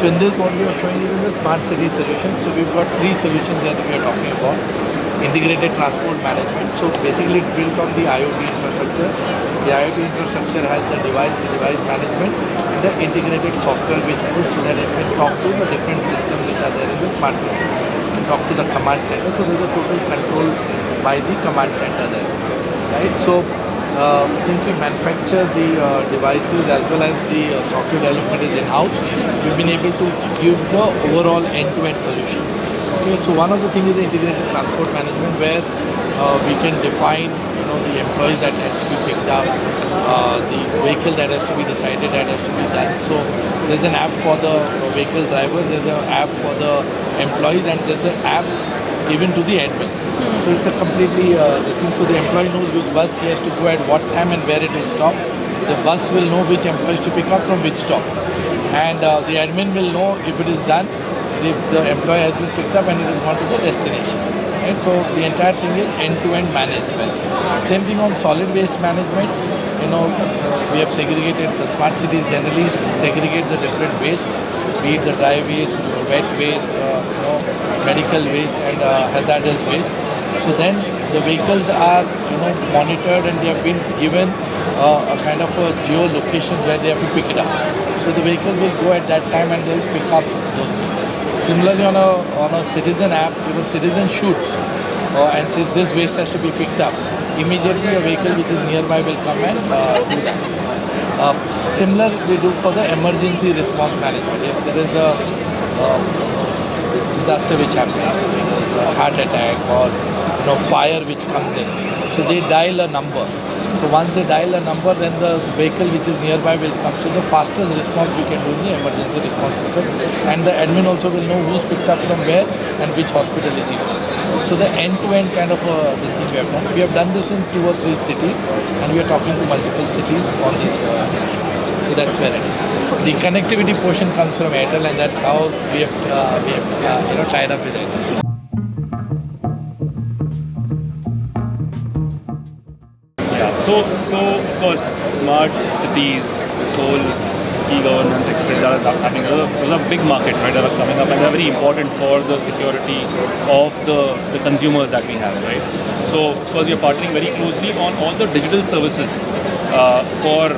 So in this, what we are showing you is the smart city solution. So we've got three solutions that we are talking about. Integrated transport management. So basically it's built on the IoT infrastructure. The IoT infrastructure has the device management, and the integrated software which goes so that it can talk to the different systems which are there in the smart city and talk to the command center. So there's a total control by the command center there, right? So since we manufacture the devices as well as the software development is in-house, we've been able to give the overall end-to-end solution. Okay, so one of the things is the integrated transport management, where we can define, the employees that has to be picked up, the vehicle that has to be decided, that has to be done. So there's an app for the vehicle driver, there's an app for the employees, and there's an app given to the admin. So it's a completely this thing. So the employee knows which bus he has to go at what time and where it will stop. The bus will know which employees to pick up from which stop, and the admin will know if it is done, if the employee has been picked up and it has gone to the destination. Right? So the entire thing is end-to-end managed well. Same thing on solid waste management. We have segregated the smart cities generally segregate the different waste, be it the dry waste, wet waste, medical waste, and hazardous waste. So then the vehicles are monitored, and they have been given a kind of a geolocation where they have to pick it up. So the vehicle will go at that time and they will pick up those things. Similarly, on a citizen app, citizen shoots and says this waste has to be picked up. Immediately a vehicle which is nearby will come and do that. Similar we do for the emergency response management. If there is a disaster which happens, a heart attack or fire which comes in, so they dial a number. So once they dial a number, then the vehicle which is nearby will come. So the fastest response we can do in the emergency response system, and the admin also will know who's picked up from where and which hospital is he going. So the end-to-end kind of this thing we have done. We have done this in 2 or 3 cities, and we are talking to multiple cities on this solution. So that's where it is. The connectivity portion comes from Airtel, and that's how we have tied up with Airtel. So of course, smart cities, this whole e-governance, etc. that are happening. Those are big markets, right, that are coming up, and they're very important for the security of the consumers that we have, right? So of course, we are partnering very closely on all the digital services for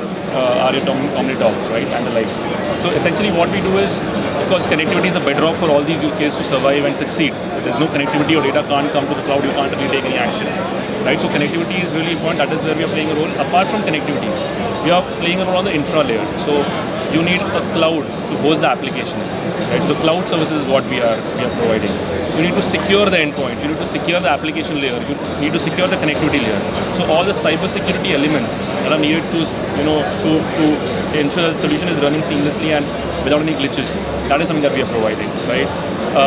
Arya Omnitalk, right, and the likes. So essentially, what we do is, of course, connectivity is a bedrock for all these use cases to survive and succeed. If there's no connectivity, or data can't come to the cloud, you can't really take any action. Right, so connectivity is really important. That is where we are playing a role. Apart from connectivity, we are playing a role on the infra layer. So you need a cloud to host the application. Right, so the cloud services is what we are providing. You need to secure the endpoints. You need to secure the application layer. You need to secure the connectivity layer. So all the cyber security elements that are needed to ensure the solution is running seamlessly and without any glitches. That is something that we are providing. Right.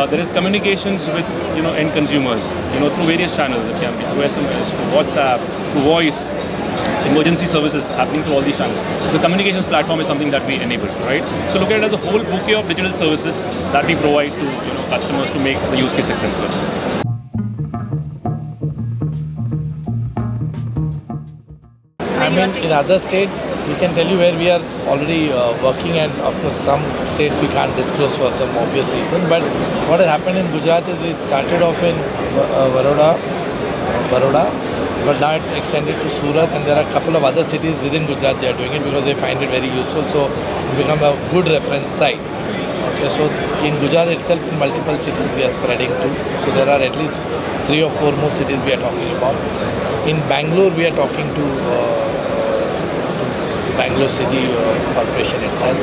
There is communications with end consumers, through various channels. It can be through SMS, through WhatsApp, through voice, emergency services happening through all these channels. The communications platform is something that we enable, right? So look at it as a whole bouquet of digital services that we provide to customers to make the use case successful. I mean, in other states, we can tell you where we are already working, and of course some states we can't disclose for some obvious reason. But what has happened in Gujarat is we started off in Baroda, but now it's extended to Surat, and there are a couple of other cities within Gujarat they are doing it because they find it very useful. So it become a good reference site. Okay, so in Gujarat itself, in multiple cities we are spreading to. So there are at least 3 or 4 more cities we are talking about. In Bangalore, we are talking to Bangalore City Corporation itself,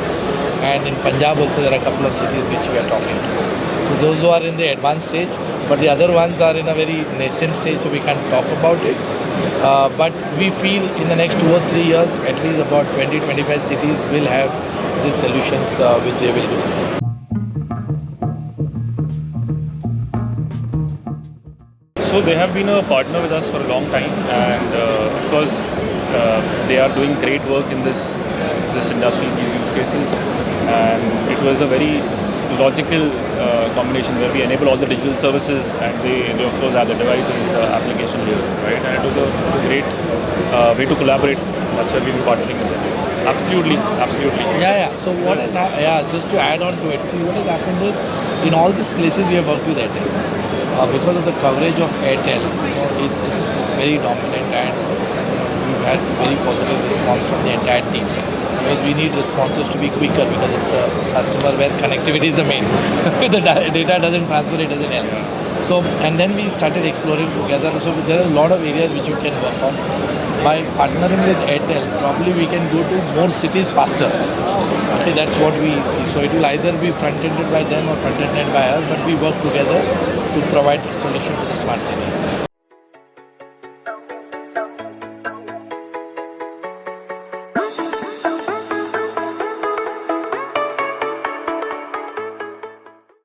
and in Punjab also there are a couple of cities which we are talking to. So those who are in the advanced stage, but the other ones are in a very nascent stage, so we can't talk about it. But we feel in the next 2 or 3 years, at least about 20-25 cities will have these solutions which they will do. So they have been a partner with us for a long time, and of course they are doing great work in this industry, these use cases, and it was a very logical combination where we enable all the digital services, and they of course have the devices, the application layer, right? And it was a great way to collaborate. That's why we've been partnering with them. Absolutely. Yeah. So what has just to add on to it, see what has happened is in all these places we have worked with Airtel. Because of the coverage of Airtel, it's very dominant and we've had very positive response from the entire team. Because we need responses to be quicker because it's a customer where connectivity is the main. If the data doesn't transfer, it doesn't help. So, and then we started exploring together. So there are a lot of areas which we can work on. By partnering with Airtel, probably we can go to more cities faster. Okay, that's what we see. So it will either be front-ended by them or front-ended by us, but we work together to provide a solution to the smart city.